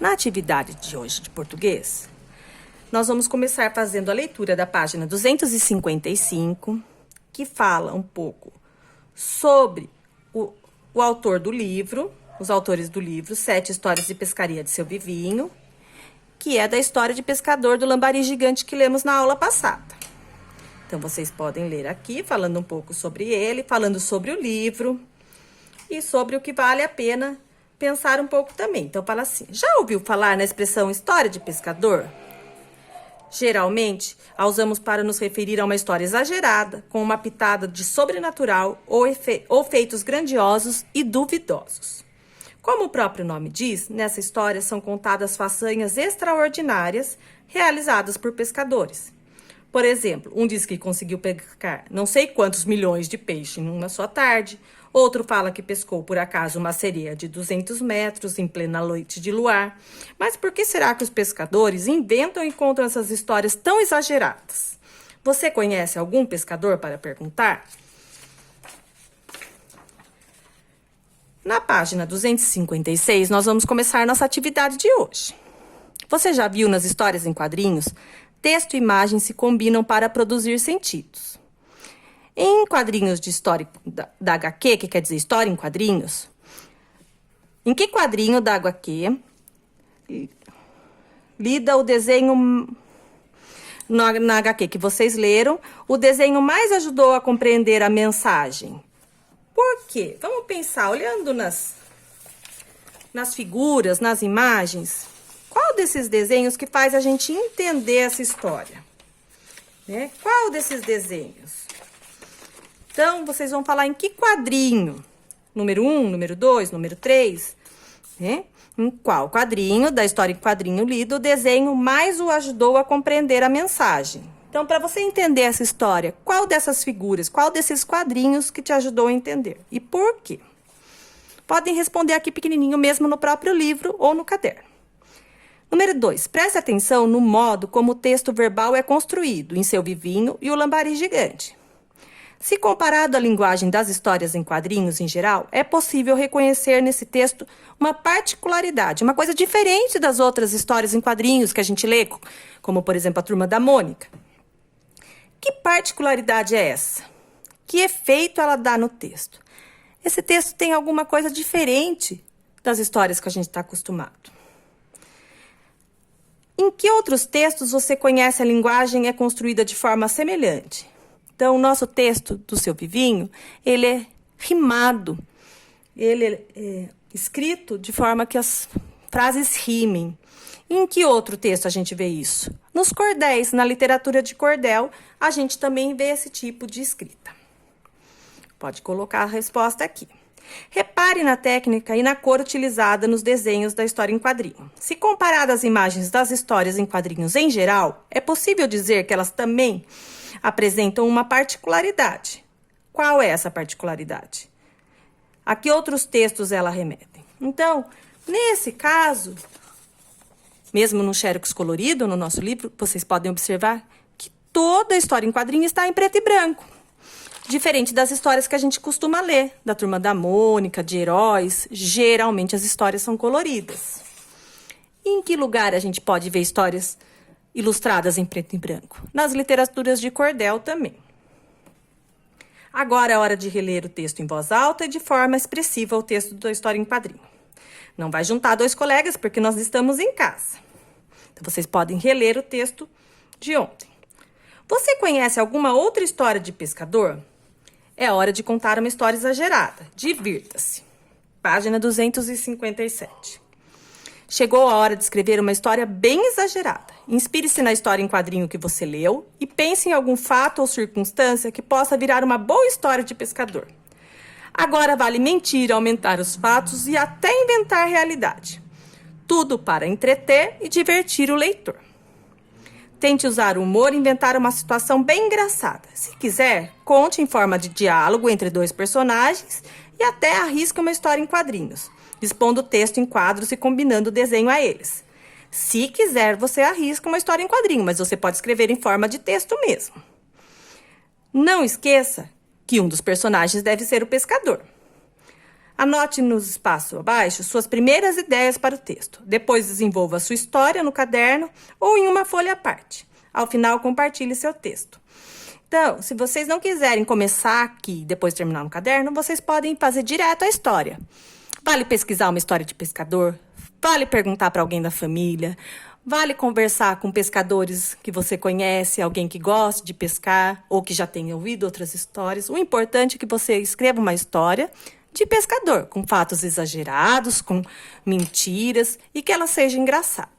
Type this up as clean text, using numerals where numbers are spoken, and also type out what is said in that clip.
Na atividade de hoje de português, nós vamos começar fazendo a leitura da página 255, que fala um pouco sobre o autor do livro, os autores do livro, 7 Histórias de Pescaria de Seu Vivinho, que é da história de pescador do lambari gigante que lemos na aula passada. Então, vocês podem ler aqui, falando um pouco sobre ele, falando sobre o livro e sobre o que vale a pena pensar um pouco também. Então, fala assim, já ouviu falar na expressão história de pescador? Geralmente, a usamos para nos referir a uma história exagerada, com uma pitada de sobrenatural ou feitos grandiosos e duvidosos. Como o próprio nome diz, nessa história são contadas façanhas extraordinárias realizadas por pescadores. Por exemplo, um diz que conseguiu pescar não sei quantos milhões de peixes em uma só tarde. Outro fala que pescou por acaso uma sereia de 200 metros em plena noite de luar. Mas por que será que os pescadores inventam e contam essas histórias tão exageradas? Você conhece algum pescador para perguntar? Na página 256, nós vamos começar nossa atividade de hoje. Você já viu nas histórias em quadrinhos? Texto e imagem se combinam para produzir sentidos. Em quadrinhos de história da HQ, que quer dizer história em quadrinhos, em que quadrinho da HQ lida o desenho na HQ que vocês leram, o desenho mais ajudou a compreender a mensagem? Por quê? Vamos pensar, olhando nas figuras, nas imagens, qual desses desenhos que faz a gente entender essa história? Né? Qual desses desenhos? Então, vocês vão falar em que quadrinho? Número 1, número 2, número 3? Né? Em qual quadrinho da história em quadrinho lido o desenho mais o ajudou a compreender a mensagem? Então, para você entender essa história, qual dessas figuras, qual desses quadrinhos que te ajudou a entender? E por quê? Podem responder aqui pequenininho mesmo no próprio livro ou no caderno. Número 2, preste atenção no modo como o texto verbal é construído em Seu Vivinho e o Lambari Gigante. Se comparado à linguagem das histórias em quadrinhos em geral, é possível reconhecer nesse texto uma particularidade, uma coisa diferente das outras histórias em quadrinhos que a gente lê, como, por exemplo, a Turma da Mônica. Que particularidade é essa? Que efeito ela dá no texto? Esse texto tem alguma coisa diferente das histórias que a gente está acostumado. Em que outros textos você conhece a linguagem é construída de forma semelhante? Então, o nosso texto do Seu Vivinho, ele é rimado, ele é escrito de forma que as frases rimem. Em que outro texto a gente vê isso? Nos cordéis, na literatura de cordel, a gente também vê esse tipo de escrita. Pode colocar a resposta aqui. Repare na técnica e na cor utilizada nos desenhos da história em quadrinho. Se comparada às imagens das histórias em quadrinhos em geral, é possível dizer que elas também apresentam uma particularidade. Qual é essa particularidade? A que outros textos ela remetem? Então, nesse caso, mesmo no xerox colorido, no nosso livro, vocês podem observar que toda a história em quadrinho está em preto e branco. Diferente das histórias que a gente costuma ler, da Turma da Mônica, de heróis, geralmente as histórias são coloridas. E em que lugar a gente pode ver histórias ilustradas em preto e branco? Nas literaturas de cordel também. Agora é hora de reler o texto em voz alta e de forma expressiva o texto da história em quadrinho. Não vai juntar 2 colegas porque nós estamos em casa. Então, vocês podem reler o texto de ontem. Você conhece alguma outra história de pescador? É hora de contar uma história exagerada. Divirta-se. Página 257. Chegou a hora de escrever uma história bem exagerada. Inspire-se na história em quadrinho que você leu e pense em algum fato ou circunstância que possa virar uma boa história de pescador. Agora vale mentir, aumentar os fatos e até inventar realidade. Tudo para entreter e divertir o leitor. Tente usar o humor e inventar uma situação bem engraçada. Se quiser, conte em forma de diálogo entre 2 personagens e até arrisque uma história em quadrinhos, dispondo o texto em quadros e combinando o desenho a eles. Se quiser, você arrisca uma história em quadrinho, mas você pode escrever em forma de texto mesmo. Não esqueça que um dos personagens deve ser o pescador. Anote nos espaços abaixo suas primeiras ideias para o texto. Depois desenvolva a sua história no caderno ou em uma folha à parte. Ao final, compartilhe seu texto. Então, se vocês não quiserem começar aqui e depois terminar no caderno, vocês podem fazer direto a história. Vale pesquisar uma história de pescador, vale perguntar para alguém da família, vale conversar com pescadores que você conhece, alguém que goste de pescar ou que já tenha ouvido outras histórias. O importante é que você escreva uma história de pescador, com fatos exagerados, com mentiras e que ela seja engraçada.